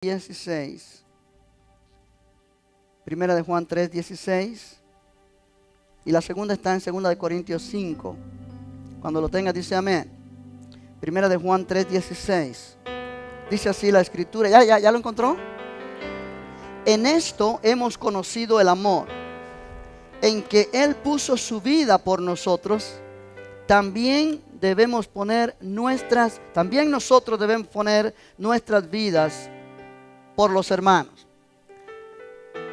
16. Primera de Juan 3:16. Y la segunda está en segunda de Corintios 5. Cuando lo tenga dice amén. Primera de Juan 3:16. Dice así la escritura. ¿Ya lo encontró? En esto hemos conocido el amor, en que Él puso su vida por nosotros. También nosotros debemos poner nuestras vidas por los hermanos.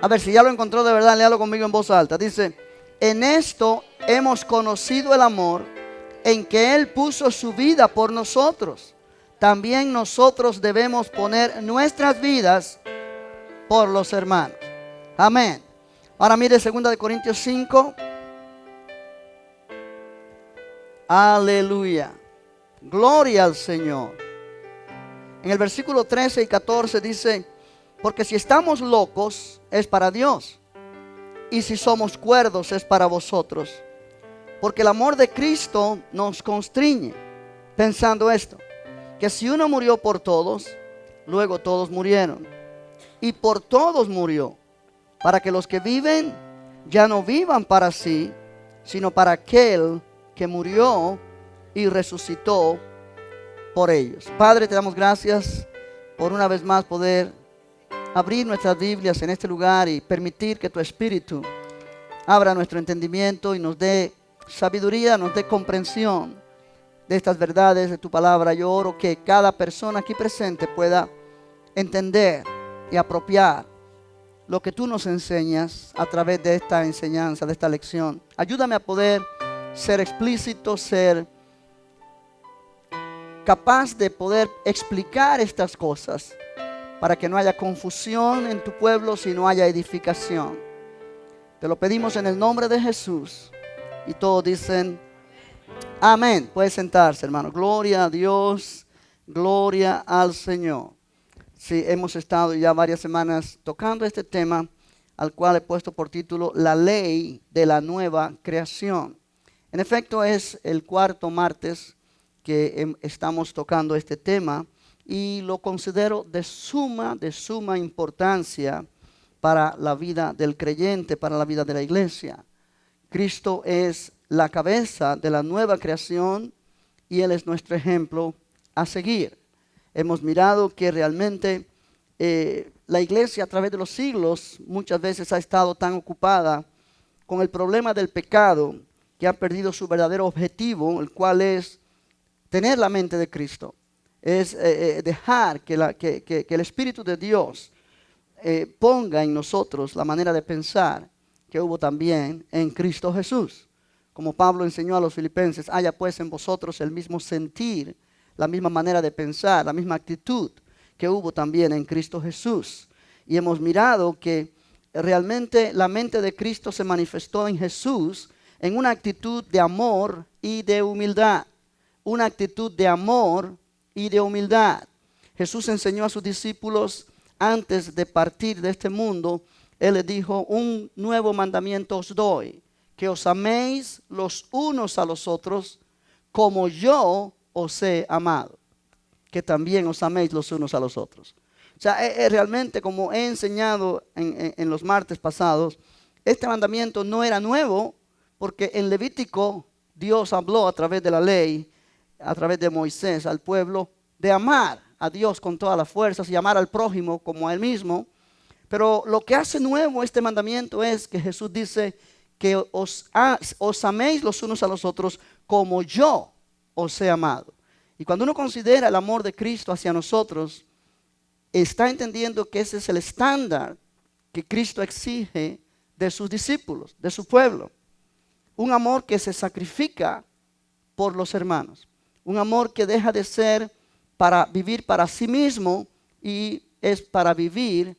A ver, si ya lo encontró de verdad, léalo conmigo en voz alta. Dice, en esto hemos conocido el amor, en que Él puso su vida por nosotros. También nosotros debemos poner nuestras vidas por los hermanos. Amén. Ahora mire 2 de Corintios 5. Aleluya. Gloria al Señor. En el versículo 13 y 14 dice, porque si estamos locos es para Dios, y si somos cuerdos es para vosotros. Porque el amor de Cristo nos constriñe, pensando esto, que si uno murió por todos, luego todos murieron. Y por todos murió, para que los que viven ya no vivan para sí, sino para aquel que murió y resucitó por ellos. Padre, te damos gracias por una vez más poder abrir nuestras Biblias en este lugar y permitir que tu Espíritu abra nuestro entendimiento y nos dé sabiduría, nos dé comprensión de estas verdades de tu palabra. Yo oro que cada persona aquí presente pueda entender y apropiar lo que tú nos enseñas a través de esta enseñanza, de esta lección. Ayúdame a poder ser explícito, ser capaz de poder explicar estas cosas para que no haya confusión en tu pueblo, sino haya edificación. Te lo pedimos en el nombre de Jesús. Y todos dicen amén. Puede sentarse, hermano. Gloria a Dios, gloria al Señor. Sí, hemos estado ya varias semanas tocando este tema, al cual he puesto por título La ley de la nueva creación. En efecto, es el cuarto martes que estamos tocando este tema y lo considero de suma importancia para la vida del creyente, para la vida de la iglesia. Cristo es la cabeza de la nueva creación y Él es nuestro ejemplo a seguir. Hemos mirado que realmente la iglesia a través de los siglos muchas veces ha estado tan ocupada con el problema del pecado que ha perdido su verdadero objetivo, el cual es tener la mente de Cristo. Es dejar que el Espíritu de Dios ponga en nosotros la manera de pensar que hubo también en Cristo Jesús. Como Pablo enseñó a los filipenses, haya pues en vosotros el mismo sentir, la misma manera de pensar, la misma actitud que hubo también en Cristo Jesús. Y hemos mirado que realmente la mente de Cristo se manifestó en Jesús en una actitud de amor y de humildad. Una actitud de amor y de humildad. Jesús enseñó a sus discípulos antes de partir de este mundo. Él les dijo, un nuevo mandamiento os doy, que os améis los unos a los otros como yo os he amado, que también os améis los unos a los otros. O sea, realmente, como he enseñado en los martes pasados, este mandamiento no era nuevo, porque en Levítico Dios habló a través de la ley, a través de Moisés al pueblo, de amar a Dios con todas las fuerzas y amar al prójimo como a él mismo. Pero lo que hace nuevo este mandamiento es que Jesús dice que os améis los unos a los otros como yo os he amado. Y cuando uno considera el amor de Cristo hacia nosotros, está entendiendo que ese es el estándar que Cristo exige de sus discípulos, de su pueblo. Un amor que se sacrifica por los hermanos. Un amor que deja de ser para vivir para sí mismo y es para vivir,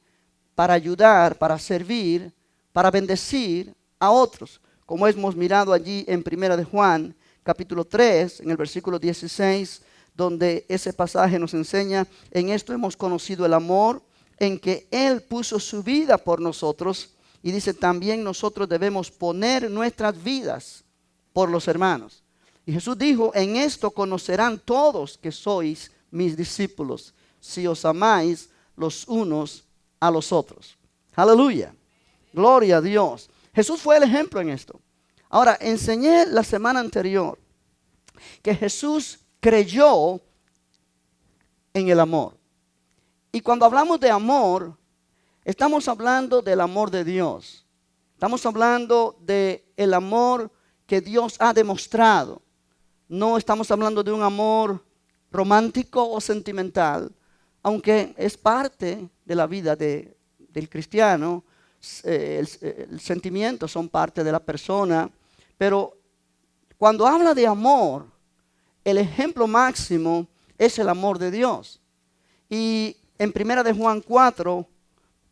para ayudar, para servir, para bendecir a otros. Como hemos mirado allí en Primera de Juan, capítulo 3, en el versículo 16, donde ese pasaje nos enseña, en esto hemos conocido el amor, en que Él puso su vida por nosotros. Y dice, también nosotros debemos poner nuestras vidas por los hermanos. Y Jesús dijo, en esto conocerán todos que sois mis discípulos, si os amáis los unos a los otros. Aleluya. Gloria a Dios. Jesús fue el ejemplo en esto. Ahora, enseñé la semana anterior que Jesús creyó en el amor. Y cuando hablamos de amor, estamos hablando del amor de Dios. Estamos hablando del amor que Dios ha demostrado. No estamos hablando de un amor romántico o sentimental, aunque es parte de la vida del cristiano. El sentimiento son parte de la persona, pero cuando habla de amor, el ejemplo máximo es el amor de Dios. Y en 1 de Juan 4,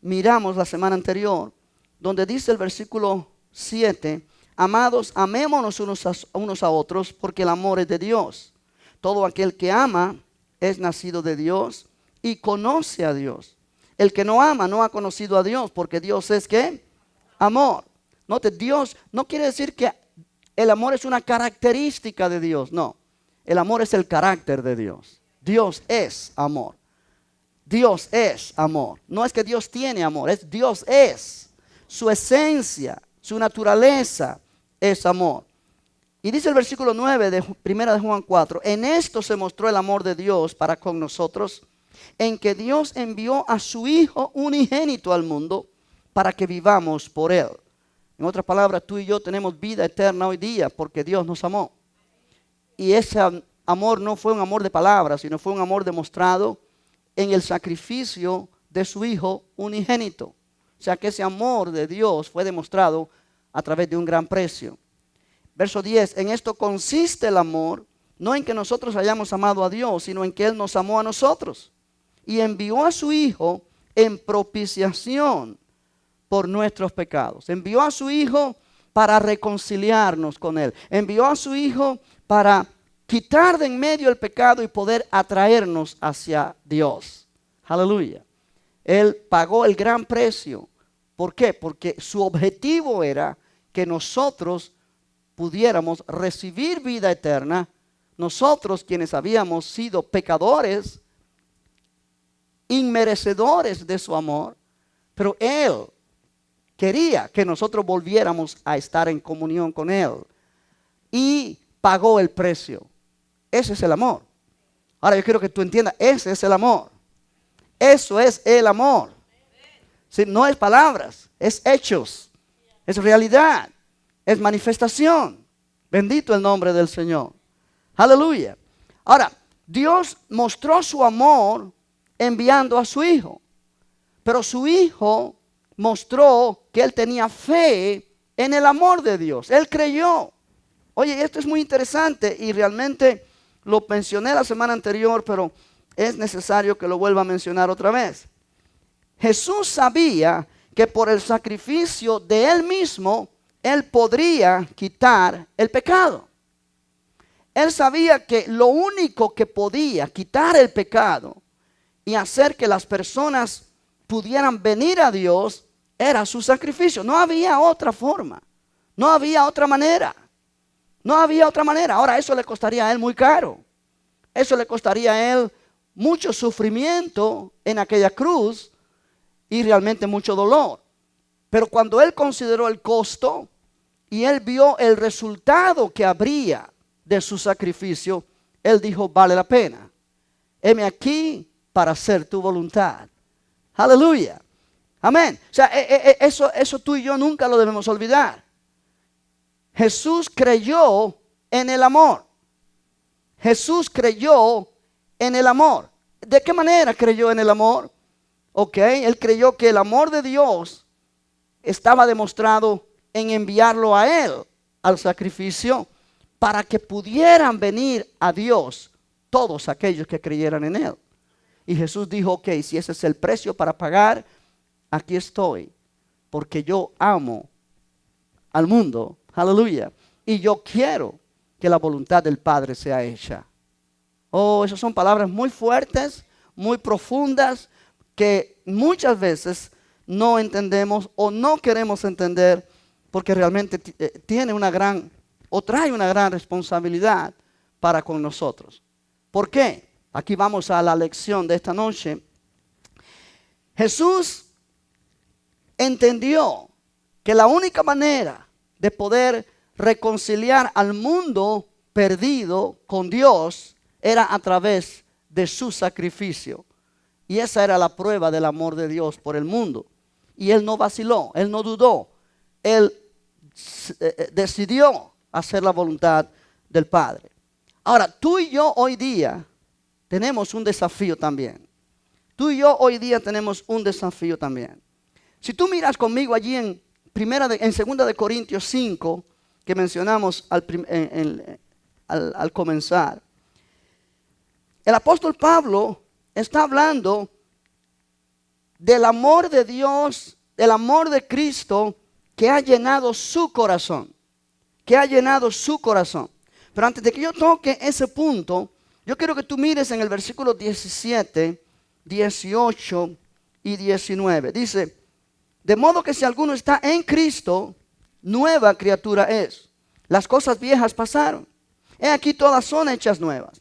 miramos la semana anterior, donde dice el versículo 7, amados, amémonos unos a otros, porque el amor es de Dios. Todo aquel que ama es nacido de Dios y conoce a Dios. El que no ama no ha conocido a Dios, porque Dios es ¿qué? Amor. Note, Dios no quiere decir que el amor es una característica de Dios, no. El amor es el carácter de Dios. Dios es amor. Dios es amor. No es que Dios tiene amor, es Dios es. Su esencia, su naturaleza es amor. Y dice el versículo 9 de 1 de Juan 4, en esto se mostró el amor de Dios para con nosotros, en que Dios envió a su Hijo unigénito al mundo para que vivamos por Él. En otras palabras, tú y yo tenemos vida eterna hoy día porque Dios nos amó. Y ese amor no fue un amor de palabras, sino fue un amor demostrado en el sacrificio de su Hijo unigénito. O sea que ese amor de Dios fue demostrado a través de un gran precio. Verso 10, en esto consiste el amor, no en que nosotros hayamos amado a Dios, sino en que Él nos amó a nosotros. Y envió a su Hijo en propiciación por nuestros pecados. Envió a su Hijo para reconciliarnos con Él. Envió a su Hijo para quitar de en medio el pecado y poder atraernos hacia Dios. Aleluya. Él pagó el gran precio. ¿Por qué? Porque su objetivo era que nosotros pudiéramos recibir vida eterna. Nosotros quienes habíamos sido pecadores, inmerecedores de su amor, pero Él quería que nosotros volviéramos a estar en comunión con Él y pagó el precio. Ese es el amor. Ahora yo quiero que tú entiendas, ese es el amor. Eso es el amor. ¿Sí? No es palabras, es hechos, es realidad, es manifestación. Bendito el nombre del Señor. Aleluya. Ahora, Dios mostró su amor enviando a su Hijo. Pero su Hijo mostró que Él tenía fe en el amor de Dios. Él creyó. Oye, esto es muy interesante y realmente lo mencioné la semana anterior, pero es necesario que lo vuelva a mencionar otra vez. Jesús sabía que por el sacrificio de Él mismo, Él podría quitar el pecado. Él sabía que lo único que podía quitar el pecado y hacer que las personas pudieran venir a Dios era su sacrificio. No había otra forma. No había otra manera. No había otra manera. Ahora eso le costaría a Él muy caro. Eso le costaría a Él mucho sufrimiento en aquella cruz y realmente mucho dolor. Pero cuando Él consideró el costo y Él vio el resultado que habría de su sacrificio, Él dijo, vale la pena. Heme aquí para hacer tu voluntad. Aleluya. Amén. O sea, eso tú y yo nunca lo debemos olvidar. Jesús creyó en el amor. Jesús creyó en el amor. ¿De qué manera creyó en el amor? Ok, Él creyó que el amor de Dios estaba demostrado en enviarlo a Él al sacrificio para que pudieran venir a Dios todos aquellos que creyeran en Él. Y Jesús dijo, ok, si ese es el precio para pagar, aquí estoy, porque yo amo al mundo, aleluya, y yo quiero que la voluntad del Padre sea hecha. Oh, esas son palabras muy fuertes, muy profundas, que muchas veces no entendemos o no queremos entender, porque realmente tiene una gran, o trae una gran responsabilidad para con nosotros. ¿Por qué? Aquí vamos a la lección de esta noche. Jesús entendió que la única manera de poder reconciliar al mundo perdido con Dios era a través de su sacrificio. Y esa era la prueba del amor de Dios por el mundo. Y Él no vaciló, Él no dudó. Él decidió hacer la voluntad del Padre. Ahora, tú y yo hoy día tenemos un desafío también. Tú y yo hoy día tenemos un desafío también. Si tú miras conmigo allí en 2 de Corintios 5, que mencionamos al comenzar, el apóstol Pablo está hablando del amor de Dios, del amor de Cristo que ha llenado su corazón. Que ha llenado su corazón. Pero antes de que yo toque ese punto, yo quiero que tú mires en el versículo 17, 18 y 19. Dice, de modo que si alguno está en Cristo, nueva criatura es. Las cosas viejas pasaron. He aquí todas son hechas nuevas.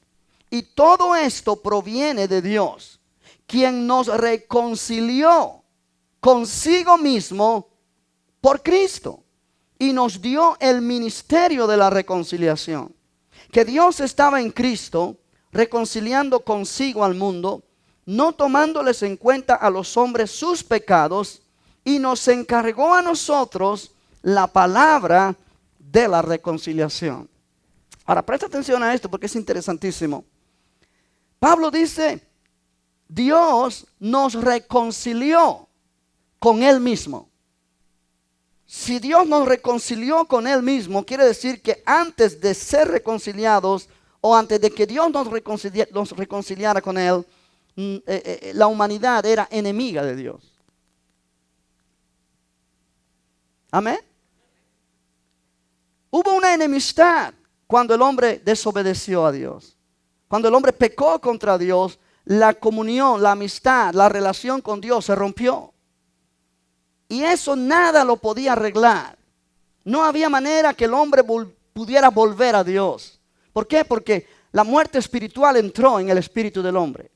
Y todo esto proviene de Dios, quien nos reconcilió consigo mismo por Cristo y nos dio el ministerio de la reconciliación. Que Dios estaba en Cristo reconciliando consigo al mundo, no tomándoles en cuenta a los hombres sus pecados, y nos encargó a nosotros la palabra de la reconciliación. Ahora presta atención a esto porque es interesantísimo. Pablo dice, Dios nos reconcilió con Él mismo. Si Dios nos reconcilió con Él mismo, quiere decir que antes de ser reconciliados o antes de que Dios nos reconciliara con Él, la humanidad era enemiga de Dios. Amén. Hubo una enemistad cuando el hombre desobedeció a Dios. Cuando el hombre pecó contra Dios, la comunión, la amistad, la relación con Dios se rompió. Y eso nada lo podía arreglar. No había manera que el hombre pudiera volver a Dios. ¿Por qué? Porque la muerte espiritual entró en el espíritu del hombre.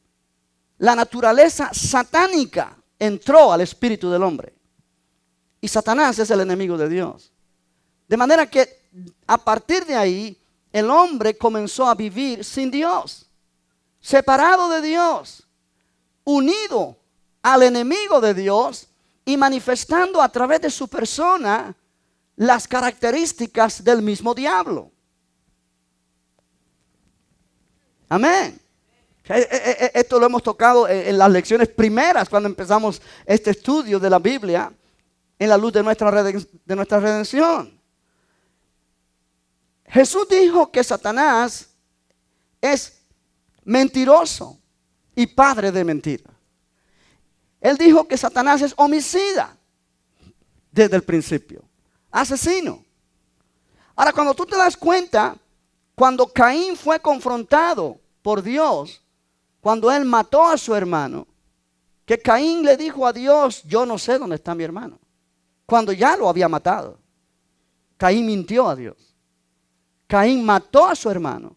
La naturaleza satánica entró al espíritu del hombre. Y Satanás es el enemigo de Dios. De manera que a partir de ahí, el hombre comenzó a vivir sin Dios, separado de Dios, unido al enemigo de Dios y manifestando a través de su persona las características del mismo diablo. Amén. Esto lo hemos tocado en las lecciones primeras cuando empezamos este estudio de la Biblia en la luz de nuestra redención. Jesús dijo que Satanás es mentiroso y padre de mentira. Él dijo que Satanás es homicida desde el principio, asesino. Ahora, cuando tú te das cuenta, cuando Caín fue confrontado por Dios, cuando él mató a su hermano, que Caín le dijo a Dios, yo no sé dónde está mi hermano, cuando ya lo había matado. Caín mintió a Dios. Caín mató a su hermano. O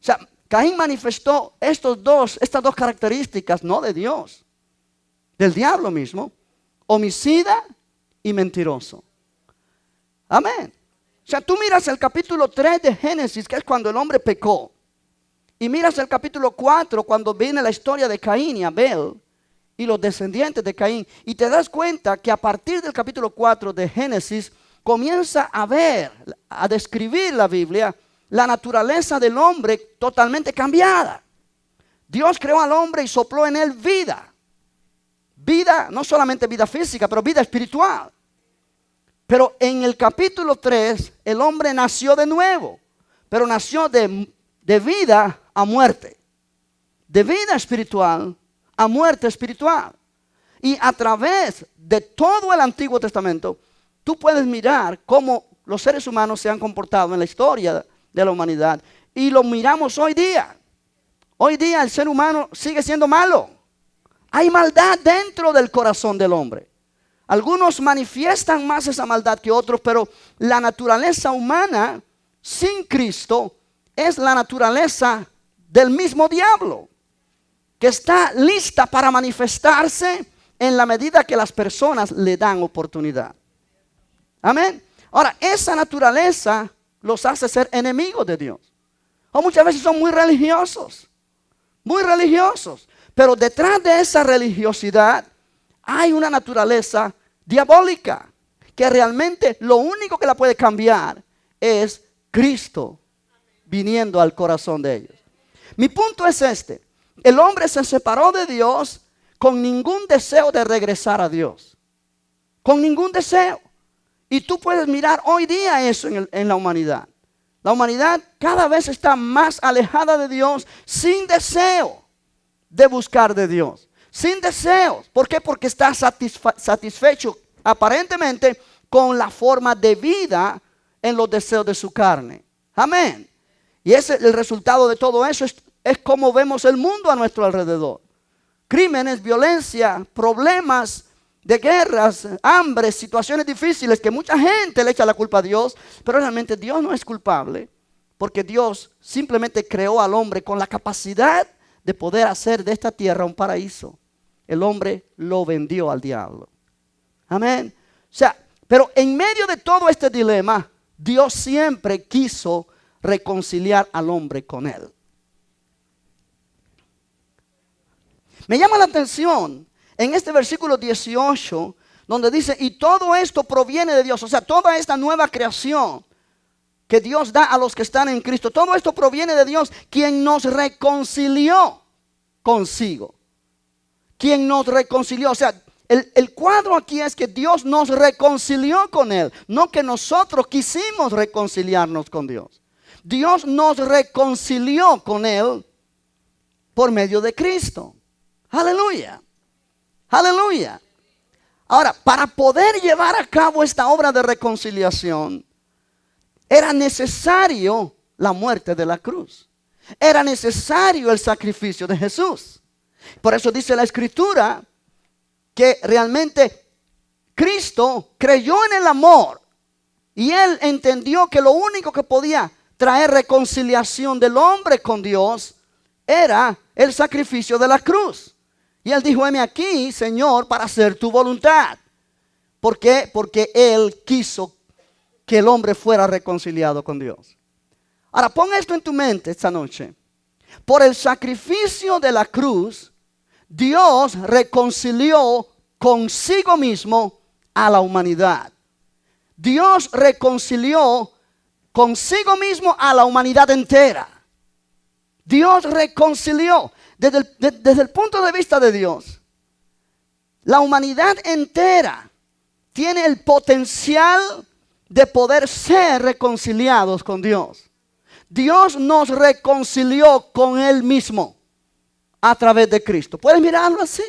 sea, Caín manifestó estas dos características, no de Dios, del diablo mismo, homicida y mentiroso. Amén. O sea, tú miras el capítulo 3 de Génesis, que es cuando el hombre pecó, y miras el capítulo 4, cuando viene la historia de Caín y Abel, y los descendientes de Caín, y te das cuenta que a partir del capítulo 4 de Génesis, comienza a ver, a describir la Biblia, la naturaleza del hombre totalmente cambiada. Dios creó al hombre y sopló en él vida. Vida, no solamente vida física, pero vida espiritual. Pero en el capítulo 3, el hombre nació de nuevo, pero nació de vida a muerte. De vida espiritual a muerte espiritual. Y a través de todo el Antiguo Testamento, tú puedes mirar cómo los seres humanos se han comportado en la historia de la humanidad. Y lo miramos hoy día. Hoy día el ser humano sigue siendo malo. Hay maldad dentro del corazón del hombre. Algunos manifiestan más esa maldad que otros, pero la naturaleza humana sin Cristo es la naturaleza del mismo diablo, que está lista para manifestarse en la medida que las personas le dan oportunidad. Amén. Ahora, esa naturaleza los hace ser enemigos de Dios. O muchas veces son muy religiosos. Muy religiosos. Pero detrás de esa religiosidad hay una naturaleza diabólica. Que realmente lo único que la puede cambiar es Cristo viniendo al corazón de ellos. Mi punto es este. El hombre se separó de Dios con ningún deseo de regresar a Dios. Con ningún deseo. Y tú puedes mirar hoy día eso en la humanidad. La humanidad cada vez está más alejada de Dios sin deseo de buscar de Dios. Sin deseos. ¿Por qué? Porque está satisfecho aparentemente con la forma de vida en los deseos de su carne. Amén. Y ese, el resultado de todo eso es como vemos el mundo a nuestro alrededor. Crímenes, violencia, problemas de guerras, hambre, situaciones difíciles que mucha gente le echa la culpa a Dios, pero realmente Dios no es culpable, porque Dios simplemente creó al hombre con la capacidad de poder hacer de esta tierra un paraíso. El hombre lo vendió al diablo. Amén. O sea, pero en medio de todo este dilema, Dios siempre quiso reconciliar al hombre con él. Me llama la atención en este versículo 18, donde dice, y todo esto proviene de Dios. O sea, toda esta nueva creación que Dios da a los que están en Cristo, todo esto proviene de Dios, quien nos reconcilió consigo. Quien nos reconcilió. O sea, el cuadro aquí es que Dios nos reconcilió con Él, no que nosotros quisimos reconciliarnos con Dios. Dios nos reconcilió con Él por medio de Cristo. Aleluya. Aleluya. Ahora, para poder llevar a cabo esta obra de reconciliación, era necesario la muerte de la cruz. Era necesario el sacrificio de Jesús. Por eso dice la Escritura que realmente Cristo creyó en el amor y Él entendió que lo único que podía traer reconciliación del hombre con Dios era el sacrificio de la cruz. Y Él dijo, heme aquí, Señor, para hacer tu voluntad. ¿Por qué? Porque Él quiso que el hombre fuera reconciliado con Dios. Ahora, pon esto en tu mente esta noche. Por el sacrificio de la cruz, Dios reconcilió consigo mismo a la humanidad. Dios reconcilió consigo mismo a la humanidad entera. Dios reconcilió. Desde el punto de vista de Dios, la humanidad entera tiene el potencial de poder ser reconciliados con Dios. Dios nos reconcilió con Él mismo a través de Cristo. ¿Puedes mirarlo así?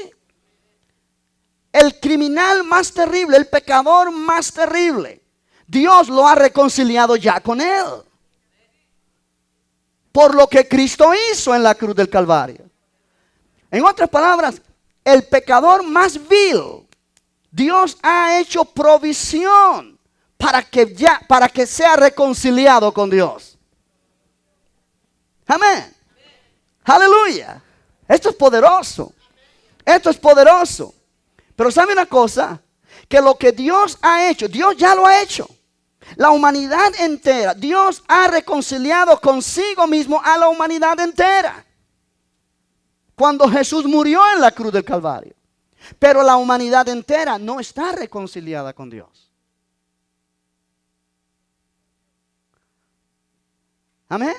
El criminal más terrible, el pecador más terrible, Dios lo ha reconciliado ya con Él. Por lo que Cristo hizo en la cruz del Calvario. En otras palabras, el pecador más vil, Dios ha hecho provisión para que sea reconciliado con Dios. Amén. Aleluya. Esto es poderoso. Esto es poderoso. Pero ¿sabe una cosa? Que lo que Dios ha hecho, Dios ya lo ha hecho. La humanidad entera, Dios ha reconciliado consigo mismo a la humanidad entera. Cuando Jesús murió en la cruz del Calvario. Pero la humanidad entera no está reconciliada con Dios. Amén.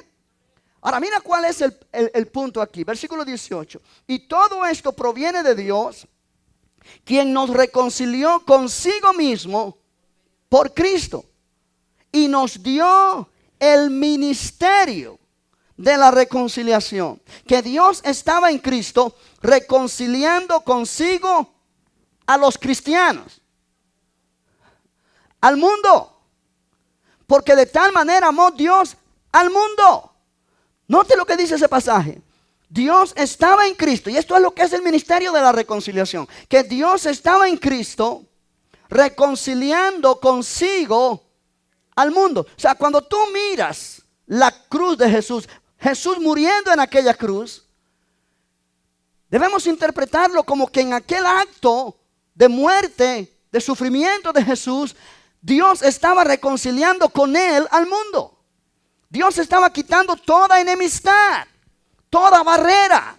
Ahora mira cuál es el punto aquí. Versículo 18. Y todo esto proviene de Dios, quien nos reconcilió consigo mismo por Cristo. Y nos dio el ministerio de la reconciliación. Que Dios estaba en Cristo reconciliando consigo a los cristianos, al mundo. Porque de tal manera amó Dios al mundo. Note lo que dice ese pasaje. Dios estaba en Cristo. Y esto es lo que es el ministerio de la reconciliación. Que Dios estaba en Cristo reconciliando consigo al mundo. O sea, cuando tú miras la cruz de Jesús, Jesús muriendo en aquella cruz, debemos interpretarlo como que en aquel acto de muerte, de sufrimiento de Jesús, Dios estaba reconciliando con él al mundo. Dios estaba quitando toda enemistad, toda barrera,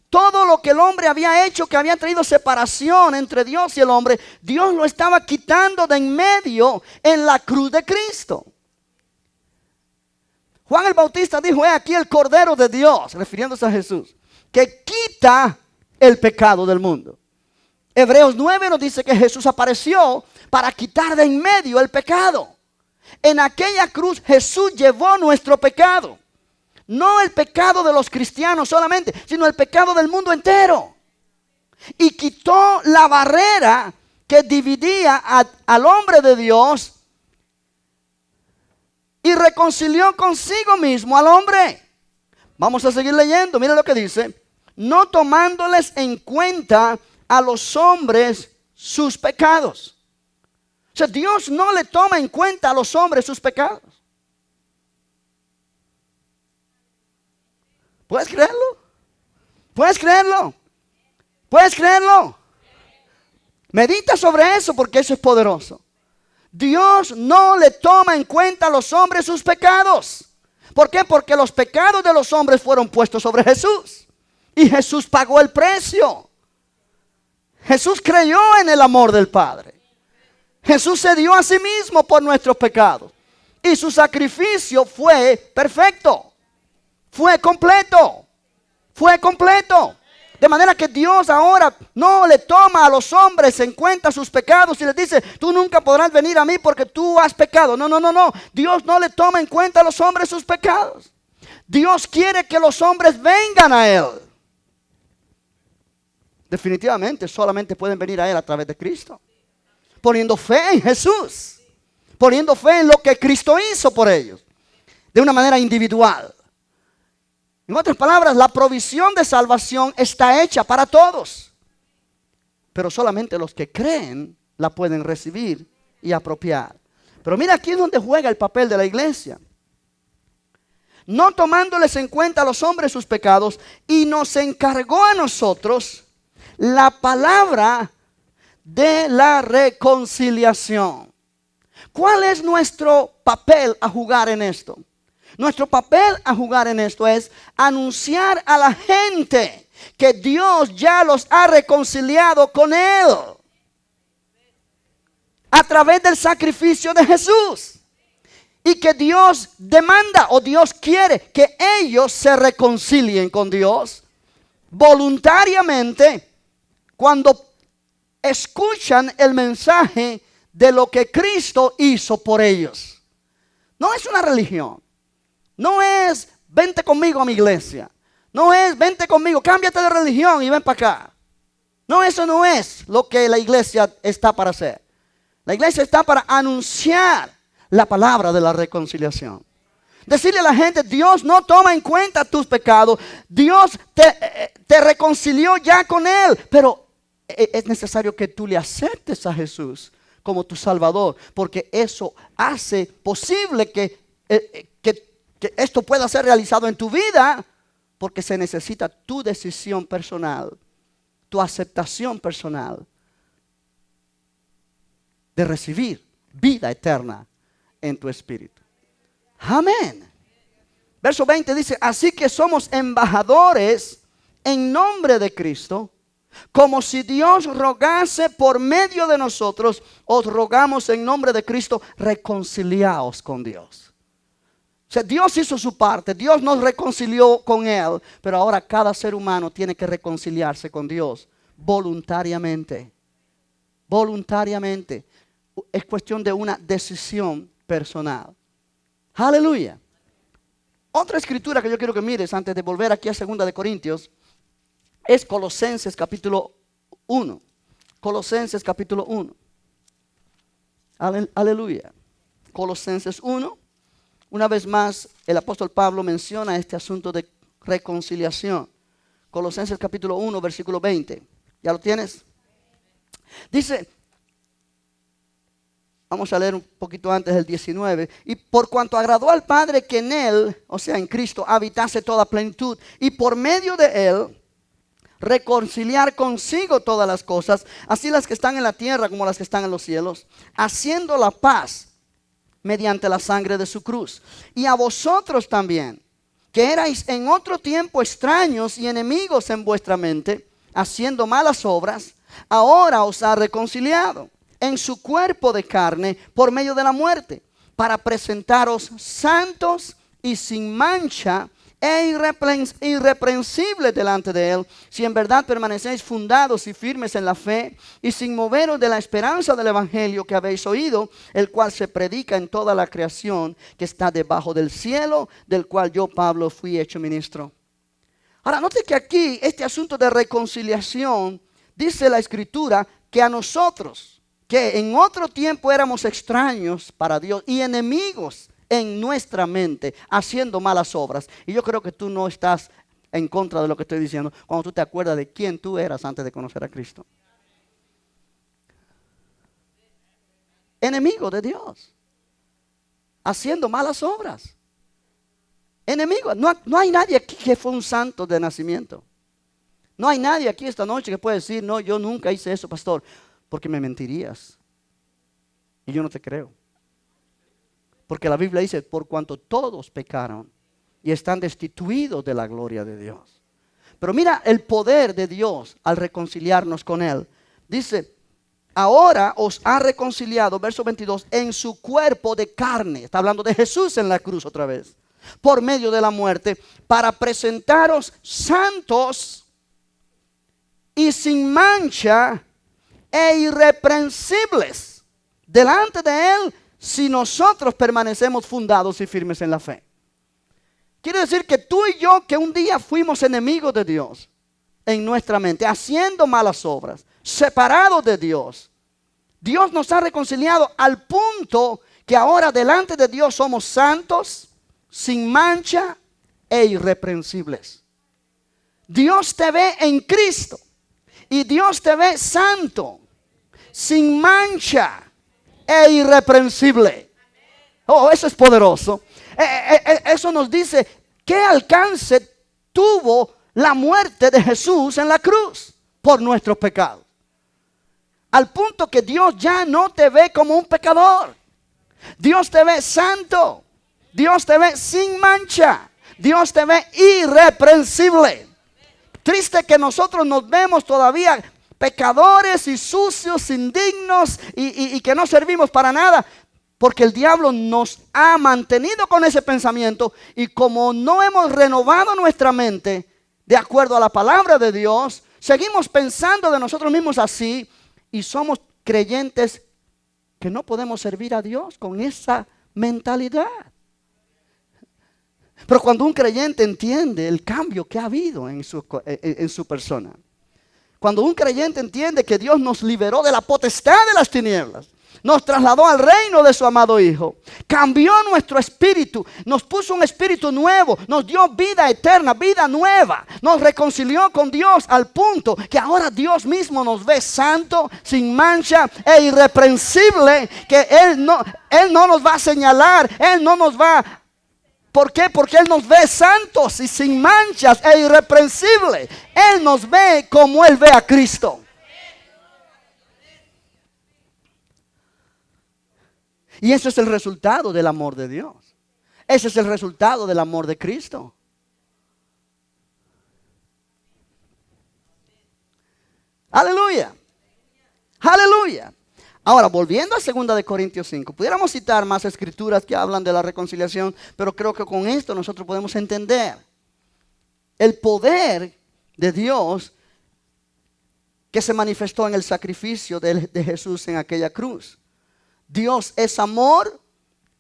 todo lo que el hombre había hecho, que había traído separación entre Dios y el hombre. Dios lo estaba quitando de en medio en la cruz de Cristo. Juan el Bautista dijo: he aquí el Cordero de Dios, refiriéndose a Jesús, que quita el pecado del mundo. Hebreos 9 nos dice que Jesús apareció para quitar de en medio el pecado. En aquella cruz Jesús llevó nuestro pecado. No el pecado de los cristianos solamente, sino el pecado del mundo entero. Y quitó la barrera que dividía al hombre de Dios y reconcilió consigo mismo al hombre. Vamos a seguir leyendo. Mira lo que dice: no tomándoles en cuenta a los hombres sus pecados. O sea, Dios no le toma en cuenta a los hombres sus pecados. ¿Puedes creerlo? ¿Puedes creerlo? ¿Puedes creerlo? Medita sobre eso, porque eso es poderoso. Dios no le toma en cuenta a los hombres sus pecados. ¿Por qué? Porque los pecados de los hombres fueron puestos sobre Jesús. Y Jesús pagó el precio. Jesús creyó en el amor del Padre. Jesús se dio a sí mismo por nuestros pecados. Y su sacrificio fue perfecto. Fue completo. Fue completo. De manera que Dios ahora no le toma a los hombres en cuenta sus pecados y les dice: tú nunca podrás venir a mí porque tú has pecado. No, no, no, no. Dios no le toma en cuenta a los hombres sus pecados. Dios quiere que los hombres vengan a Él. Definitivamente solamente pueden venir a Él a través de Cristo. Poniendo fe en Jesús. Poniendo fe en lo que Cristo hizo por ellos. De una manera individual. En otras palabras, la provisión de salvación está hecha para todos. Pero solamente los que creen la pueden recibir y apropiar. Pero mira aquí es donde juega el papel de la iglesia. No tomándoles en cuenta a los hombres sus pecados, y nos encargó a nosotros la palabra de la reconciliación. ¿Cuál es nuestro papel a jugar en esto? Nuestro papel a jugar en esto es anunciar a la gente que Dios ya los ha reconciliado con Él a través del sacrificio de Jesús. Y que Dios demanda o Dios quiere que ellos se reconcilien con Dios voluntariamente cuando escuchan el mensaje de lo que Cristo hizo por ellos. No es una religión. No es vente conmigo a mi iglesia. No es vente conmigo, cámbiate de religión y ven para acá. No, eso no es lo que la iglesia está para hacer. La iglesia está para anunciar la palabra de la reconciliación. Decirle a la gente: Dios no toma en cuenta tus pecados. Dios te reconcilió ya con Él. Pero es necesario que tú le aceptes a Jesús como tu Salvador. Porque eso hace posible que esto pueda ser realizado en tu vida, porque se necesita tu decisión personal, tu aceptación personal de recibir vida eterna en tu espíritu. Amén. Verso 20 dice: así que somos embajadores en nombre de Cristo, como si Dios rogase por medio de nosotros. Os rogamos en nombre de Cristo, reconciliaos con Dios. O sea, Dios hizo su parte, Dios nos reconcilió con Él, pero ahora cada ser humano tiene que reconciliarse con Dios voluntariamente. Voluntariamente. Es cuestión de una decisión personal. Aleluya. Otra escritura que yo quiero que mires antes de volver aquí a 2 de Corintios es Colosenses capítulo 1. Colosenses capítulo 1. Aleluya. Colosenses 1. Una vez más, el apóstol Pablo menciona este asunto de reconciliación. Colosenses capítulo 1, versículo 20. ¿Ya lo tienes? Dice, vamos a leer un poquito antes del 19. Y por cuanto agradó al Padre que en Él, o sea en Cristo, habitase toda plenitud, y por medio de Él reconciliar consigo todas las cosas, así las que están en la tierra como las que están en los cielos, haciendo la paz mediante la sangre de su cruz. Y a vosotros también, que erais en otro tiempo extraños y enemigos en vuestra mente, haciendo malas obras, ahora os ha reconciliado en su cuerpo de carne por medio de la muerte, para presentaros santos y sin mancha e irreprensibles delante de Él, si en verdad permanecéis fundados y firmes en la fe, y sin moveros de la esperanza del Evangelio que habéis oído, el cual se predica en toda la creación que está debajo del cielo, del cual yo, Pablo, fui hecho ministro. Ahora, note que aquí este asunto de reconciliación, dice la Escritura, que a nosotros, que en otro tiempo éramos extraños para Dios y enemigos en nuestra mente, haciendo malas obras. Y yo creo que tú no estás en contra de lo que estoy diciendo cuando tú te acuerdas de quién tú eras antes de conocer a Cristo. Enemigo de Dios, haciendo malas obras. Enemigo. No hay nadie aquí que fue un santo de nacimiento. No hay nadie aquí esta noche que pueda decir, no, yo nunca hice eso, pastor, porque me mentirías. Y yo no te creo. Porque la Biblia dice, por cuanto todos pecaron y están destituidos de la gloria de Dios. Pero mira el poder de Dios al reconciliarnos con Él. Dice, ahora os ha reconciliado, verso 22, en su cuerpo de carne. Está hablando de Jesús en la cruz otra vez. Por medio de la muerte, para presentaros santos y sin mancha e irreprensibles delante de Él, si nosotros permanecemos fundados y firmes en la fe. Quiere decir que tú y yo, que un día fuimos enemigos de Dios en nuestra mente, haciendo malas obras, separados de Dios, Dios nos ha reconciliado al punto que ahora delante de Dios somos santos, sin mancha e irreprensibles. Dios te ve en Cristo y Dios te ve santo, sin mancha e irreprensible. Oh, eso es poderoso. Eso nos dice qué alcance tuvo la muerte de Jesús en la cruz por nuestros pecados. Al punto que Dios ya no te ve como un pecador. Dios te ve santo. Dios te ve sin mancha. Dios te ve irreprensible. Triste que nosotros nos vemos todavía pecadores y sucios, indignos y que no servimos para nada, porque el diablo nos ha mantenido con ese pensamiento, y como no hemos renovado nuestra mente de acuerdo a la palabra de Dios, seguimos pensando de nosotros mismos así y somos creyentes que no podemos servir a Dios con esa mentalidad. Pero cuando un creyente entiende el cambio que ha habido en su persona, cuando un creyente entiende que Dios nos liberó de la potestad de las tinieblas, nos trasladó al reino de su amado Hijo, cambió nuestro espíritu, nos puso un espíritu nuevo, nos dio vida eterna, vida nueva, nos reconcilió con Dios al punto que ahora Dios mismo nos ve santo, sin mancha e irreprensible, que Él no nos va a señalar, Él no nos va a... ¿Por qué? Porque Él nos ve santos y sin manchas e irreprensibles. Él nos ve como Él ve a Cristo. Y ese es el resultado del amor de Dios. Ese es el resultado del amor de Cristo. Aleluya. Aleluya. Ahora, volviendo a 2 de Corintios 5, pudiéramos citar más escrituras que hablan de la reconciliación, pero creo que con esto nosotros podemos entender el poder de Dios que se manifestó en el sacrificio de Jesús en aquella cruz. Dios es amor,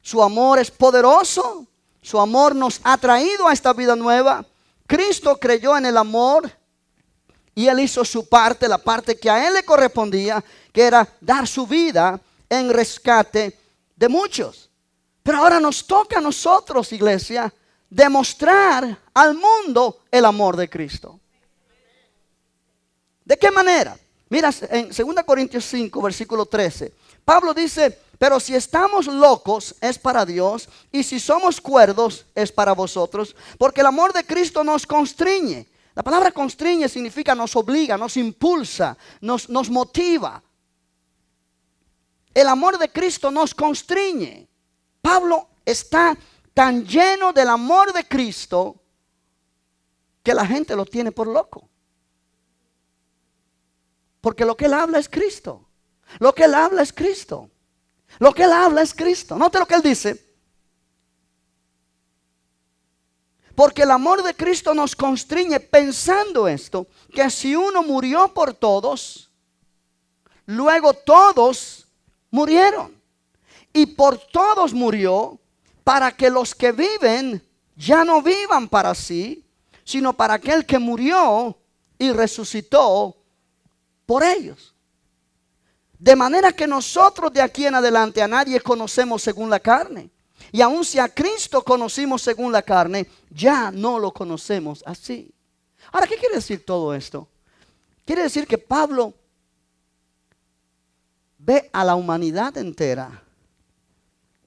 su amor es poderoso, su amor nos ha traído a esta vida nueva. Cristo creyó en el amor y Él hizo su parte, la parte que a Él le correspondía, que era dar su vida en rescate de muchos. Pero ahora nos toca a nosotros, iglesia, demostrar al mundo el amor de Cristo. ¿De qué manera? Mira, en 2 Corintios 5, versículo 13, Pablo dice, pero si estamos locos es para Dios, y si somos cuerdos es para vosotros, porque el amor de Cristo nos constriñe, La palabra constriñe significa nos obliga, nos impulsa, nos motiva. El amor de Cristo nos constriñe. Pablo está tan lleno del amor de Cristo que la gente lo tiene por loco. Porque lo que él habla es Cristo. Lo que él habla es Cristo. Lo que él habla es Cristo. Note lo que él dice. Porque el amor de Cristo nos constriñe pensando esto, que si uno murió por todos, luego todos murieron. Y por todos murió, para que los que viven ya no vivan para sí, sino para aquel que murió y resucitó por ellos. De manera que nosotros de aquí en adelante a nadie conocemos según la carne. Y aun si a Cristo conocimos según la carne, ya no lo conocemos así. Ahora, ¿qué quiere decir todo esto? Quiere decir que Pablo ve a la humanidad entera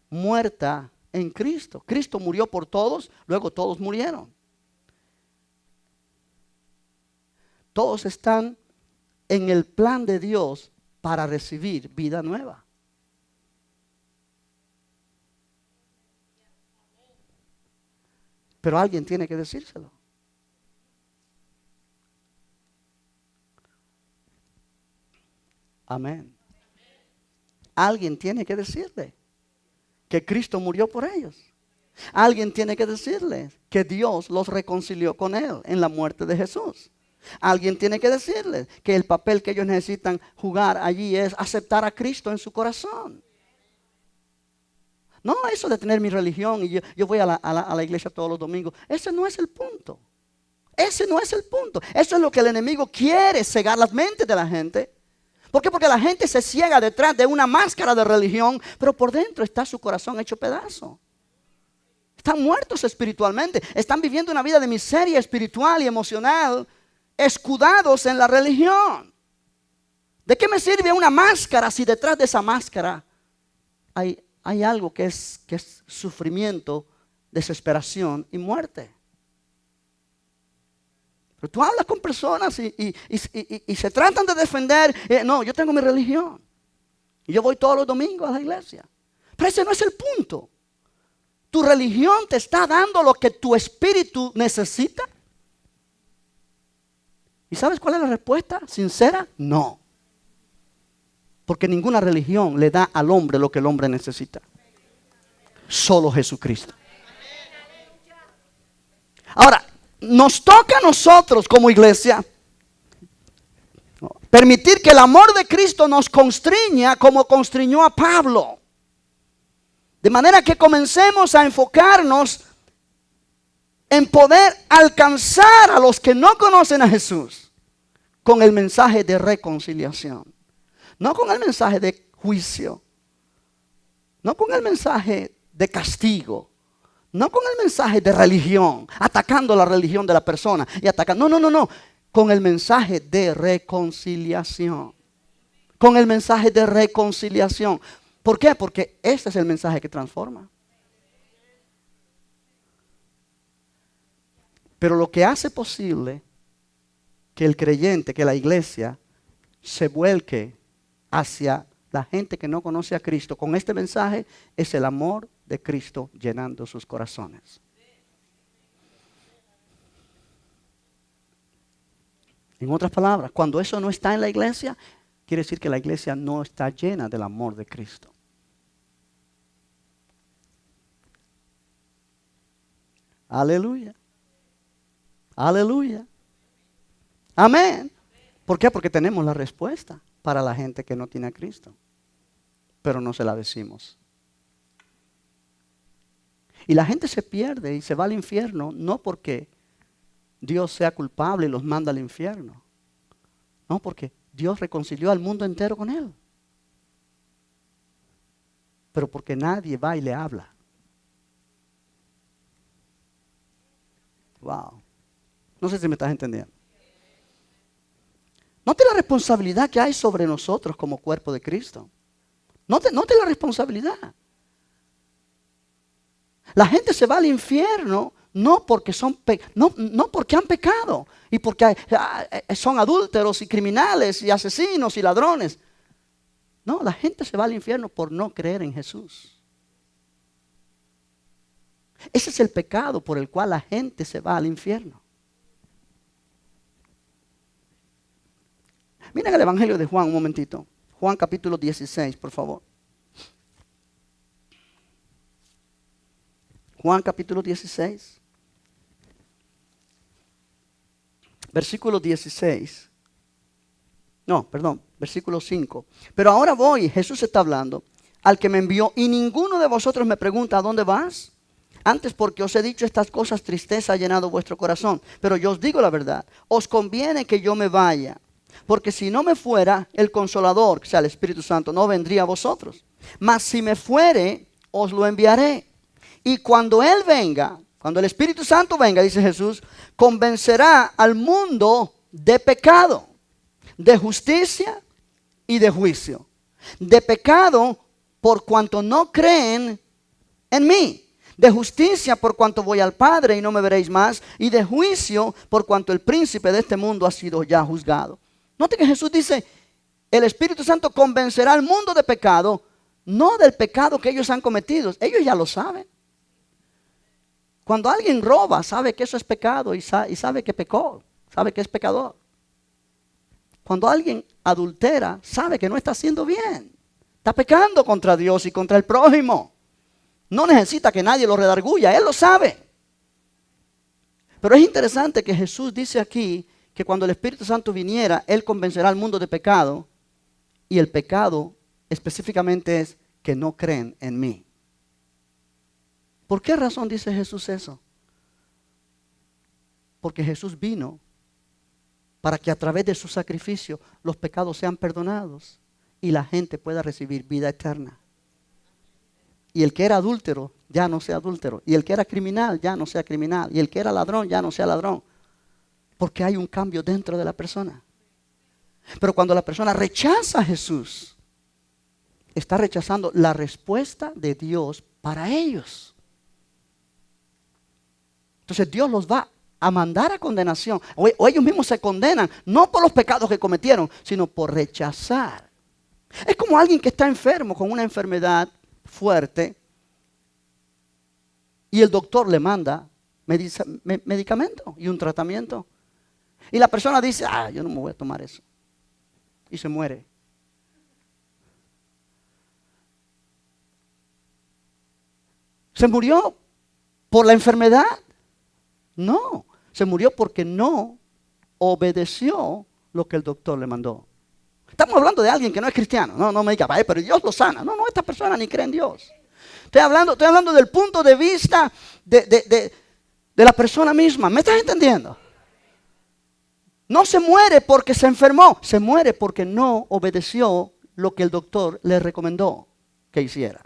muerta en Cristo. Cristo murió por todos, luego todos murieron. Todos están en el plan de Dios para recibir vida nueva. Pero alguien tiene que decírselo. Amén. Alguien tiene que decirle que Cristo murió por ellos. Alguien tiene que decirle que Dios los reconcilió con Él en la muerte de Jesús. Alguien tiene que decirles que el papel que ellos necesitan jugar allí es aceptar a Cristo en su corazón. No eso de tener mi religión y yo voy a la iglesia todos los domingos. Ese no es el punto. Ese no es el punto. Eso es lo que el enemigo quiere, cegar las mentes de la gente. ¿Por qué? Porque la gente se ciega detrás de una máscara de religión, pero por dentro está su corazón hecho pedazo. Están muertos espiritualmente. Están viviendo una vida de miseria espiritual y emocional, escudados en la religión. ¿De qué me sirve una máscara si detrás de esa máscara hay algo que es sufrimiento, desesperación y muerte? Pero tú hablas con personas y se tratan de defender. No, yo tengo mi religión. Y yo voy todos los domingos a la iglesia. Pero ese no es el punto. ¿Tu religión te está dando lo que tu espíritu necesita? ¿Y sabes cuál es la respuesta sincera? No. Porque ninguna religión le da al hombre lo que el hombre necesita. Solo Jesucristo. Ahora, nos toca a nosotros como iglesia permitir que el amor de Cristo nos constriña como constriñó a Pablo. De manera que comencemos a enfocarnos en poder alcanzar a los que no conocen a Jesús con el mensaje de reconciliación. No con el mensaje de juicio. No con el mensaje de castigo. No con el mensaje de religión, atacando la religión de la persona y atacando. No. Con el mensaje de reconciliación. Con el mensaje de reconciliación. ¿Por qué? Porque este es el mensaje que transforma. Pero lo que hace posible que el creyente, que la iglesia se vuelque hacia la gente que no conoce a Cristo con este mensaje es el amor de Cristo llenando sus corazones. En otras palabras, cuando eso no está en la iglesia, quiere decir que la iglesia no está llena del amor de Cristo. Aleluya. Aleluya. Amén. ¿Por qué? Porque tenemos la respuesta para la gente que no tiene a Cristo. Pero no se la decimos. Y la gente se pierde y se va al infierno no porque Dios sea culpable y los manda al infierno. No, porque Dios reconcilió al mundo entero con Él. Pero porque nadie va y le habla. Wow. No sé si me estás entendiendo. Note la responsabilidad que hay sobre nosotros como cuerpo de Cristo. Note la responsabilidad. La gente se va al infierno No porque no porque han pecado y porque son adúlteros y criminales y asesinos y ladrones. No, la gente se va al infierno por no creer en Jesús. Ese es el pecado por el cual la gente se va al infierno. Miren el Evangelio de Juan un momentito. Juan capítulo 16, por favor. Juan capítulo 16. Versículo 16. No, perdón, versículo 5. Pero ahora voy, Jesús está hablando, al que me envió, y ninguno de vosotros me pregunta, ¿a dónde vas? Antes porque os he dicho estas cosas, tristeza ha llenado vuestro corazón. Pero yo os digo la verdad, os conviene que yo me vaya. Porque si no me fuera, el Consolador, que sea el Espíritu Santo, no vendría a vosotros. Mas si me fuere, os lo enviaré. Y cuando Él venga, cuando el Espíritu Santo venga, dice Jesús, convencerá al mundo de pecado, de justicia y de juicio. De pecado por cuanto no creen en mí. De justicia por cuanto voy al Padre y no me veréis más. Y de juicio por cuanto el príncipe de este mundo ha sido ya juzgado. Note que Jesús dice, el Espíritu Santo convencerá al mundo de pecado, no del pecado que ellos han cometido. Ellos ya lo saben. Cuando alguien roba, sabe que eso es pecado y sabe que pecó, sabe que es pecador. Cuando alguien adultera, sabe que no está haciendo bien. Está pecando contra Dios y contra el prójimo. No necesita que nadie lo redarguya, Él lo sabe. Pero es interesante que Jesús dice aquí que cuando el Espíritu Santo viniera, Él convencerá al mundo de pecado. Y el pecado específicamente es que no creen en mí. ¿Por qué razón dice Jesús eso? Porque Jesús vino para que a través de su sacrificio los pecados sean perdonados y la gente pueda recibir vida eterna. Y el que era adúltero ya no sea adúltero. Y el que era criminal ya no sea criminal. Y el que era ladrón ya no sea ladrón. Porque hay un cambio dentro de la persona. Pero cuando la persona rechaza a Jesús, está rechazando la respuesta de Dios para ellos. Entonces Dios los va a mandar a condenación. O ellos mismos se condenan, no por los pecados que cometieron, sino por rechazar. Es como alguien que está enfermo con una enfermedad fuerte y el doctor le manda medicamento y un tratamiento. Y la persona dice, yo no me voy a tomar eso. Y se muere. ¿Se murió por la enfermedad? No, se murió porque no obedeció lo que el doctor le mandó. Estamos hablando de alguien que no es cristiano. No me diga, pero Dios lo sana. No, esta persona ni cree en Dios. Estoy hablando del punto de vista de la persona misma. ¿Me estás entendiendo? No se muere porque se enfermó. Se muere porque no obedeció lo que el doctor le recomendó que hiciera.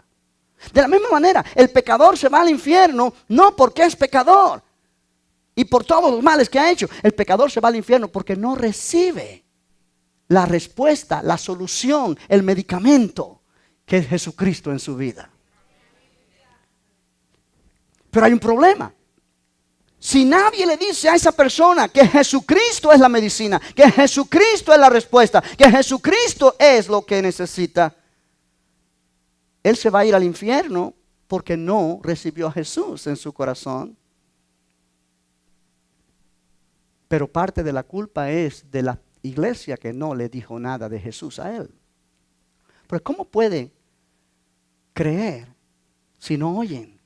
De la misma manera, el pecador se va al infierno no porque es pecador y por todos los males que ha hecho. El pecador se va al infierno porque no recibe la respuesta, la solución, el medicamento que es Jesucristo en su vida. Pero hay un problema. Si nadie le dice a esa persona que Jesucristo es la medicina, que Jesucristo es la respuesta, que Jesucristo es lo que necesita, él se va a ir al infierno porque no recibió a Jesús en su corazón. Pero parte de la culpa es de la iglesia que no le dijo nada de Jesús a él. Pero ¿cómo pueden creer si no oyen?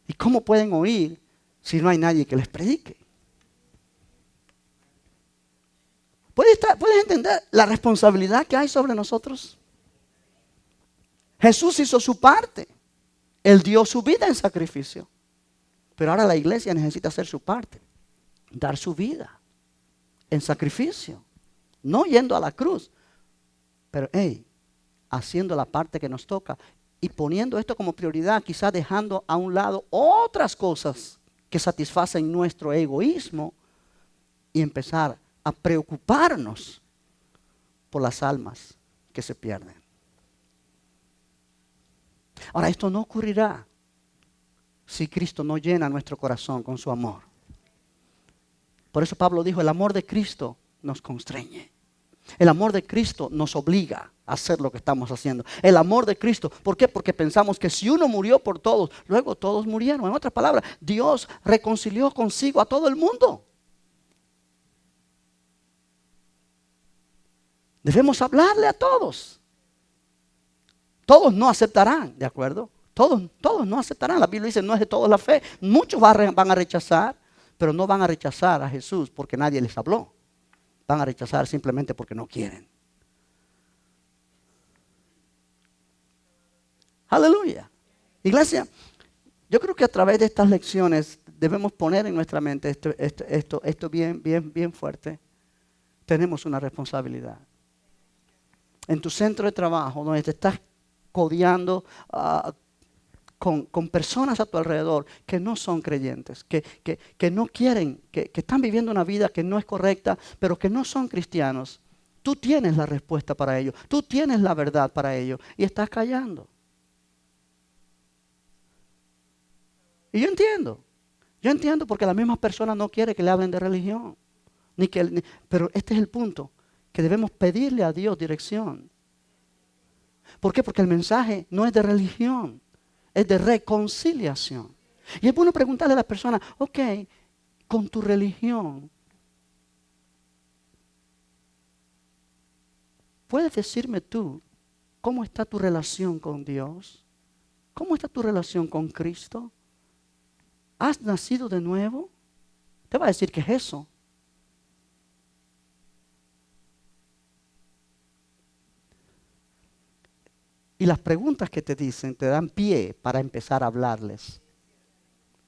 ¿Y cómo pueden oír si no hay nadie que les predique? ¿Puedes entender la responsabilidad que hay sobre nosotros? Jesús hizo su parte. Él dio su vida en sacrificio. Pero ahora la iglesia necesita hacer su parte. Dar su vida en sacrificio. No yendo a la cruz. Pero haciendo la parte que nos toca. Y poniendo esto como prioridad. Quizás dejando a un lado otras cosas que satisfacen nuestro egoísmo. Y empezar a preocuparnos por las almas que se pierden. Ahora, esto no ocurrirá si Cristo no llena nuestro corazón con su amor. Por eso Pablo dijo, el amor de Cristo nos constreñe. El amor de Cristo nos obliga a hacer lo que estamos haciendo. El amor de Cristo, ¿por qué? Porque pensamos que si uno murió por todos, luego todos murieron. En otras palabras, Dios reconcilió consigo a todo el mundo. Debemos hablarle a todos. Todos no aceptarán, ¿de acuerdo? Todos no aceptarán. La Biblia dice, no es de todos la fe. Muchos van a rechazar, pero no van a rechazar a Jesús porque nadie les habló. Van a rechazar simplemente porque no quieren. Aleluya. Iglesia, yo creo que a través de estas lecciones debemos poner en nuestra mente esto bien fuerte. Tenemos una responsabilidad. En tu centro de trabajo, donde te estás codeando con personas a tu alrededor que no son creyentes, que no quieren, que están viviendo una vida que no es correcta, pero que no son cristianos. Tú tienes la respuesta para ello. Tú tienes la verdad para ello. Y estás callando. Y yo entiendo porque las mismas personas no quieren que le hablen de religión. Pero este es el punto, que debemos pedirle a Dios dirección. ¿Por qué? Porque el mensaje no es de religión, es de reconciliación. Y es bueno preguntarle a las personas, ok, con tu religión, ¿puedes decirme tú cómo está tu relación con Dios? ¿Cómo está tu relación con Cristo? ¿Has nacido de nuevo? Te va a decir que es eso. Y las preguntas que te dicen te dan pie para empezar a hablarles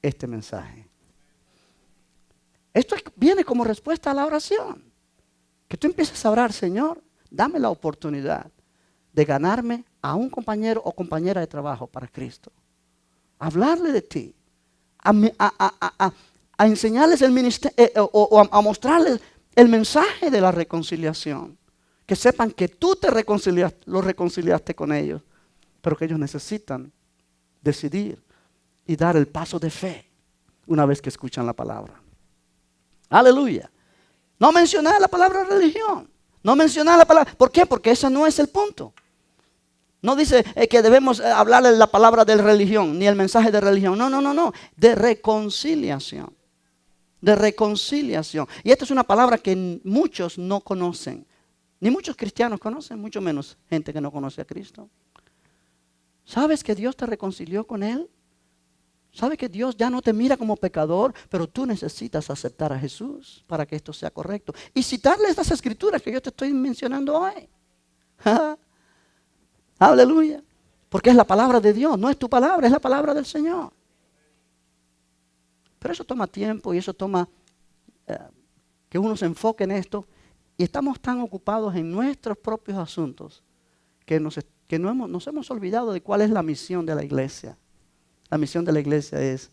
este mensaje. Esto viene como respuesta a la oración. Que tú empieces a orar, Señor, dame la oportunidad de ganarme a un compañero o compañera de trabajo para Cristo. Hablarle de ti. A enseñarles el ministerio o a mostrarles el mensaje de la reconciliación. Que sepan que tú los reconciliaste con ellos, pero que ellos necesitan decidir y dar el paso de fe una vez que escuchan la palabra. Aleluya. No mencionar la palabra religión. No mencionar la palabra. ¿Por qué? Porque ese no es el punto. No dice que debemos hablarle la palabra de religión, ni el mensaje de religión. No. De reconciliación. De reconciliación. Y esta es una palabra que muchos no conocen. Ni muchos cristianos conocen, mucho menos gente que no conoce a Cristo. ¿Sabes que Dios te reconcilió con Él? ¿Sabes que Dios ya no te mira como pecador? Pero tú necesitas aceptar a Jesús para que esto sea correcto. Y citarle estas escrituras que yo te estoy mencionando hoy. Aleluya. Porque es la palabra de Dios, no es tu palabra, es la palabra del Señor. Pero eso toma tiempo y eso toma que uno se enfoque en esto. Y estamos tan ocupados en nuestros propios asuntos que nos hemos olvidado de cuál es la misión de la iglesia. La misión de la iglesia es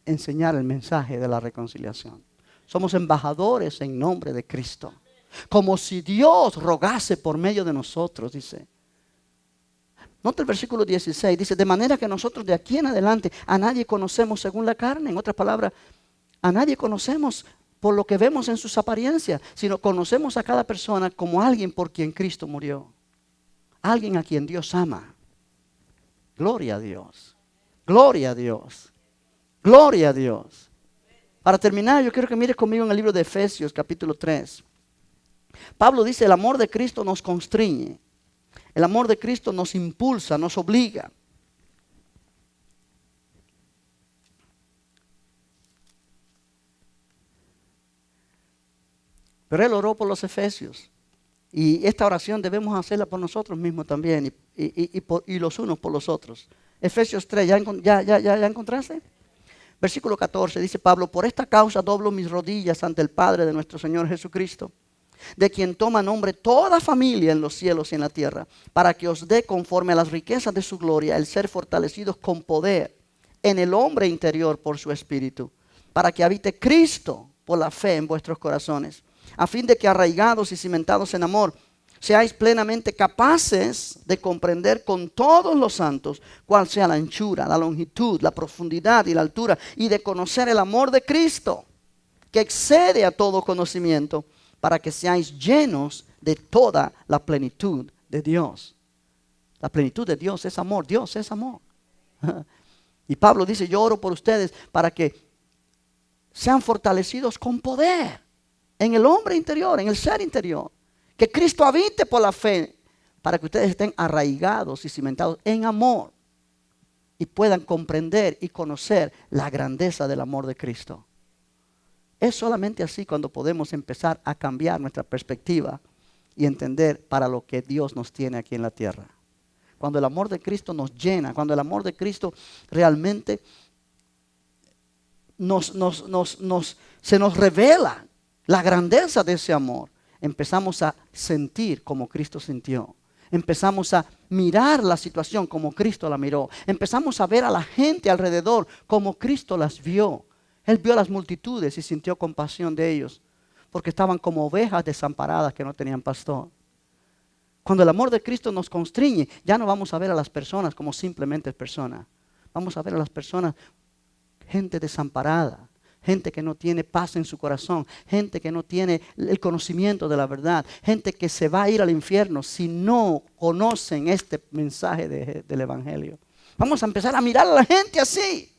enseñar el mensaje de la reconciliación. Somos embajadores en nombre de Cristo. Como si Dios rogase por medio de nosotros, dice. Nota el versículo 16, dice, de manera que nosotros de aquí en adelante a nadie conocemos según la carne. En otras palabras, a nadie conocemos por lo que vemos en sus apariencias, sino conocemos a cada persona como alguien por quien Cristo murió. Alguien a quien Dios ama. Gloria a Dios. Gloria a Dios. Gloria a Dios. Para terminar, yo quiero que mires conmigo en el libro de Efesios, capítulo 3. Pablo dice, el amor de Cristo nos constriñe. El amor de Cristo nos impulsa, nos obliga. Pero él oró por los efesios. Y esta oración debemos hacerla por nosotros mismos también. Y los unos por los otros. Efesios 3, ¿ya encontraste? Versículo 14 dice Pablo, por esta causa doblo mis rodillas ante el Padre de nuestro Señor Jesucristo, de quien toma nombre toda familia en los cielos y en la tierra, para que os dé conforme a las riquezas de su gloria el ser fortalecidos con poder en el hombre interior por su espíritu, para que habite Cristo por la fe en vuestros corazones, a fin de que arraigados y cimentados en amor, seáis plenamente capaces de comprender con todos los santos cuál sea la anchura, la longitud, la profundidad y la altura, y de conocer el amor de Cristo, que excede a todo conocimiento, para que seáis llenos de toda la plenitud de Dios. La plenitud de Dios es amor. Dios es amor. Y Pablo dice, yo oro por ustedes para que sean fortalecidos con poder en el hombre interior, en el ser interior. Que Cristo habite por la fe, para que ustedes estén arraigados y cimentados en amor y puedan comprender y conocer la grandeza del amor de Cristo. Es solamente así cuando podemos empezar a cambiar nuestra perspectiva y entender para lo que Dios nos tiene aquí en la tierra. Cuando el amor de Cristo nos llena, cuando el amor de Cristo realmente se nos revela la grandeza de ese amor, empezamos a sentir como Cristo sintió. Empezamos a mirar la situación como Cristo la miró. Empezamos a ver a la gente alrededor como Cristo las vio. Él vio a las multitudes y sintió compasión de ellos, porque estaban como ovejas desamparadas que no tenían pastor. Cuando el amor de Cristo nos constriñe, ya no vamos a ver a las personas como simplemente personas. Vamos a ver a las personas, gente desamparada, gente que no tiene paz en su corazón, gente que no tiene el conocimiento de la verdad, gente que se va a ir al infierno si no conocen este mensaje del Evangelio. Vamos a empezar a mirar a la gente así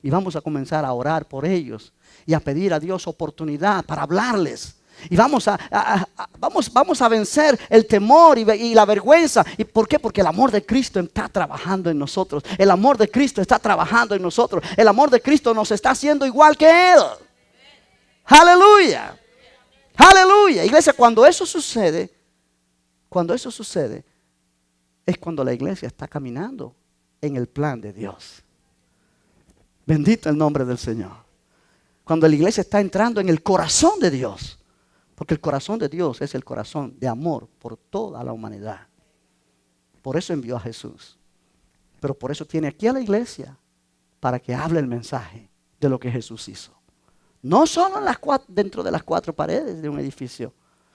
y vamos a comenzar a orar por ellos y a pedir a Dios oportunidad para hablarles. Y vamos a vencer el temor y la vergüenza. ¿Y por qué? Porque el amor de Cristo está trabajando en nosotros. El amor de Cristo está trabajando en nosotros. El amor de Cristo nos está haciendo igual que Él. Aleluya. Aleluya. Iglesia, cuando eso sucede, es cuando la iglesia está caminando en el plan de Dios. Bendito el nombre del Señor. Cuando la iglesia está entrando en el corazón de Dios. Porque el corazón de Dios es el corazón de amor por toda la humanidad. Por eso envió a Jesús. Pero por eso tiene aquí a la iglesia, para que hable el mensaje de lo que Jesús hizo. No solo dentro de las cuatro paredes de un edificio,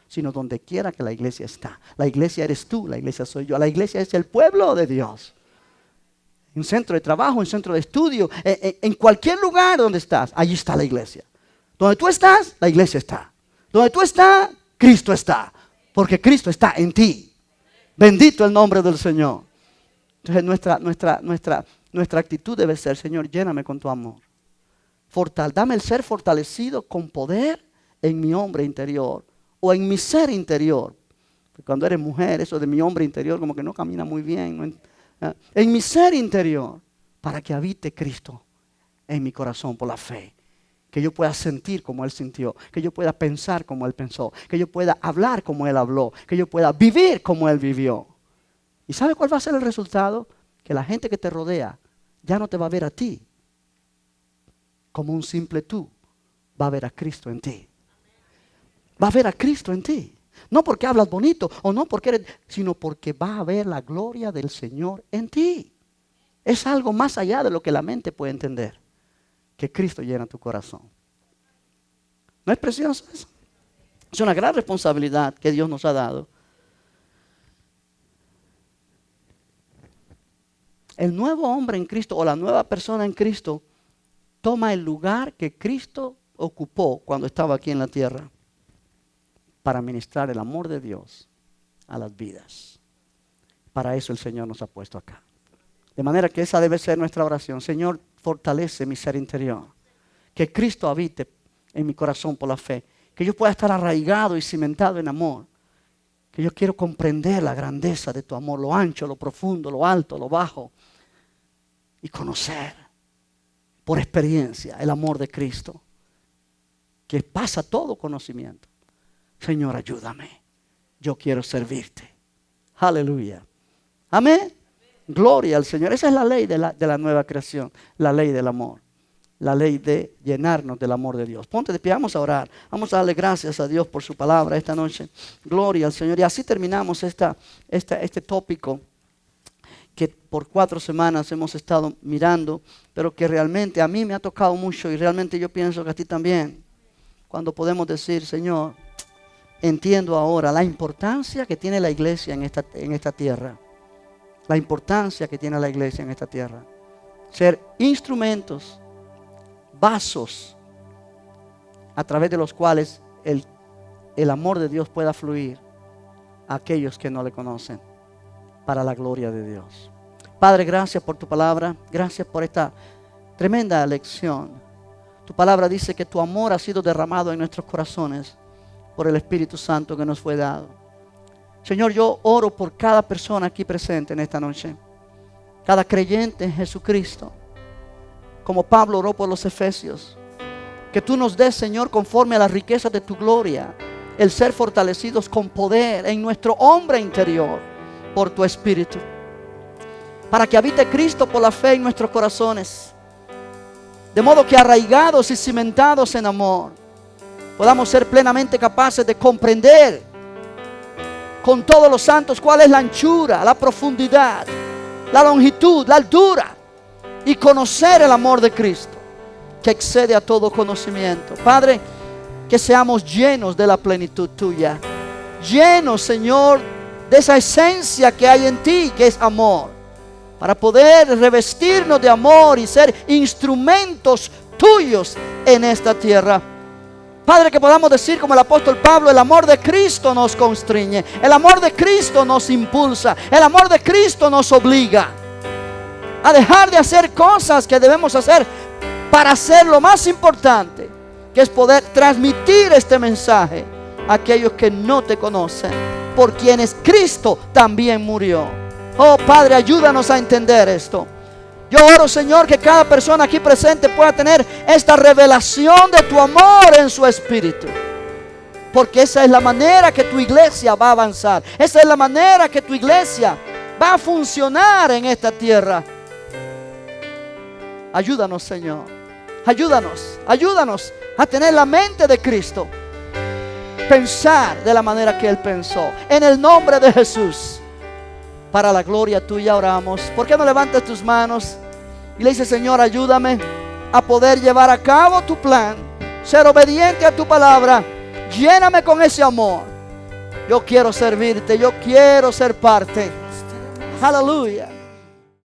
sino donde quiera que la iglesia está. La iglesia eres tú, la iglesia soy yo. La iglesia es el pueblo de Dios. Un centro de trabajo, un centro de estudio, en cualquier lugar donde estás, allí está la iglesia. Donde tú estás, la iglesia está. Donde tú estás, Cristo está. Porque Cristo está en ti. Bendito el nombre del Señor. Entonces nuestra actitud debe ser, Señor, lléname con tu amor. Dame el ser fortalecido con poder en mi hombre interior. O en mi ser interior. Porque cuando eres mujer, eso de mi hombre interior como que no camina muy bien. En mi ser interior. Para que habite Cristo en mi corazón por la fe. Que yo pueda sentir como Él sintió, que yo pueda pensar como Él pensó, que yo pueda hablar como Él habló, que yo pueda vivir como Él vivió. ¿Y sabe cuál va a ser el resultado? Que la gente que te rodea ya no te va a ver a ti como un simple tú, va a ver a Cristo en ti. Va a ver a Cristo en ti. No porque hablas bonito o no porque eres, sino porque va a ver la gloria del Señor en ti. Es algo más allá de lo que la mente puede entender. Que Cristo llena tu corazón. ¿No es precioso eso? Es una gran responsabilidad que Dios nos ha dado. El nuevo hombre en Cristo o la nueva persona en Cristo toma el lugar que Cristo ocupó cuando estaba aquí en la tierra para ministrar el amor de Dios a las vidas. Para eso el Señor nos ha puesto acá. De manera que esa debe ser nuestra oración. Señor, fortalece mi ser interior. Que Cristo habite en mi corazón por la fe. Que yo pueda estar arraigado y cimentado en amor. Que yo quiero comprender la grandeza de tu amor. Lo ancho, lo profundo, lo alto, lo bajo. Y conocer por experiencia el amor de Cristo. Que pasa todo conocimiento. Señor, ayúdame. Yo quiero servirte. Aleluya. Amén. Gloria al Señor. Esa es la ley de la nueva creación. La ley del amor. La ley de llenarnos del amor de Dios. Ponte de pie, vamos a orar. Vamos a darle gracias a Dios por su palabra esta noche. Gloria al Señor. Y así terminamos este tópico que por 4 semanas hemos estado mirando, pero que realmente a mí me ha tocado mucho y realmente yo pienso que a ti también. Cuando podemos decir, Señor, entiendo ahora la importancia que tiene la iglesia en esta tierra. La importancia que tiene la iglesia en esta tierra. Ser instrumentos, vasos, a través de los cuales el amor de Dios pueda fluir a aquellos que no le conocen, para la gloria de Dios. Padre, gracias por tu palabra. Gracias por esta tremenda lección. Tu palabra dice que tu amor ha sido derramado en nuestros corazones por el Espíritu Santo que nos fue dado. Señor, yo oro por cada persona aquí presente en esta noche. Cada creyente en Jesucristo. Como Pablo oró por los efesios. Que tú nos des, Señor, conforme a las riquezas de tu gloria, el ser fortalecidos con poder en nuestro hombre interior por tu Espíritu. Para que habite Cristo por la fe en nuestros corazones. De modo que arraigados y cimentados en amor, podamos ser plenamente capaces de comprender con todos los santos cuál es la anchura, la profundidad, la longitud, la altura, y conocer el amor de Cristo que excede a todo conocimiento. Padre, que seamos llenos de la plenitud tuya, llenos, Señor, de esa esencia que hay en ti, que es amor, para poder revestirnos de amor y ser instrumentos tuyos en esta tierra. Padre, que podamos decir como el apóstol Pablo: el amor de Cristo nos constriñe, el amor de Cristo nos impulsa, el amor de Cristo nos obliga a dejar de hacer cosas que debemos hacer para hacer lo más importante, que es poder transmitir este mensaje a aquellos que no te conocen, por quienes Cristo también murió. Oh Padre, ayúdanos a entender esto. Yo oro, Señor, que cada persona aquí presente pueda tener esta revelación de tu amor en su espíritu. Porque esa es la manera que tu iglesia va a avanzar. Esa es la manera que tu iglesia va a funcionar en esta tierra. Ayúdanos, Señor. Ayúdanos a tener la mente de Cristo. Pensar de la manera que Él pensó. En el nombre de Jesús. Para la gloria tuya oramos. ¿Por qué no levantas tus manos y le dices: Señor, ayúdame a poder llevar a cabo tu plan, ser obediente a tu palabra? Lléname con ese amor. Yo quiero servirte, yo quiero ser parte. Aleluya.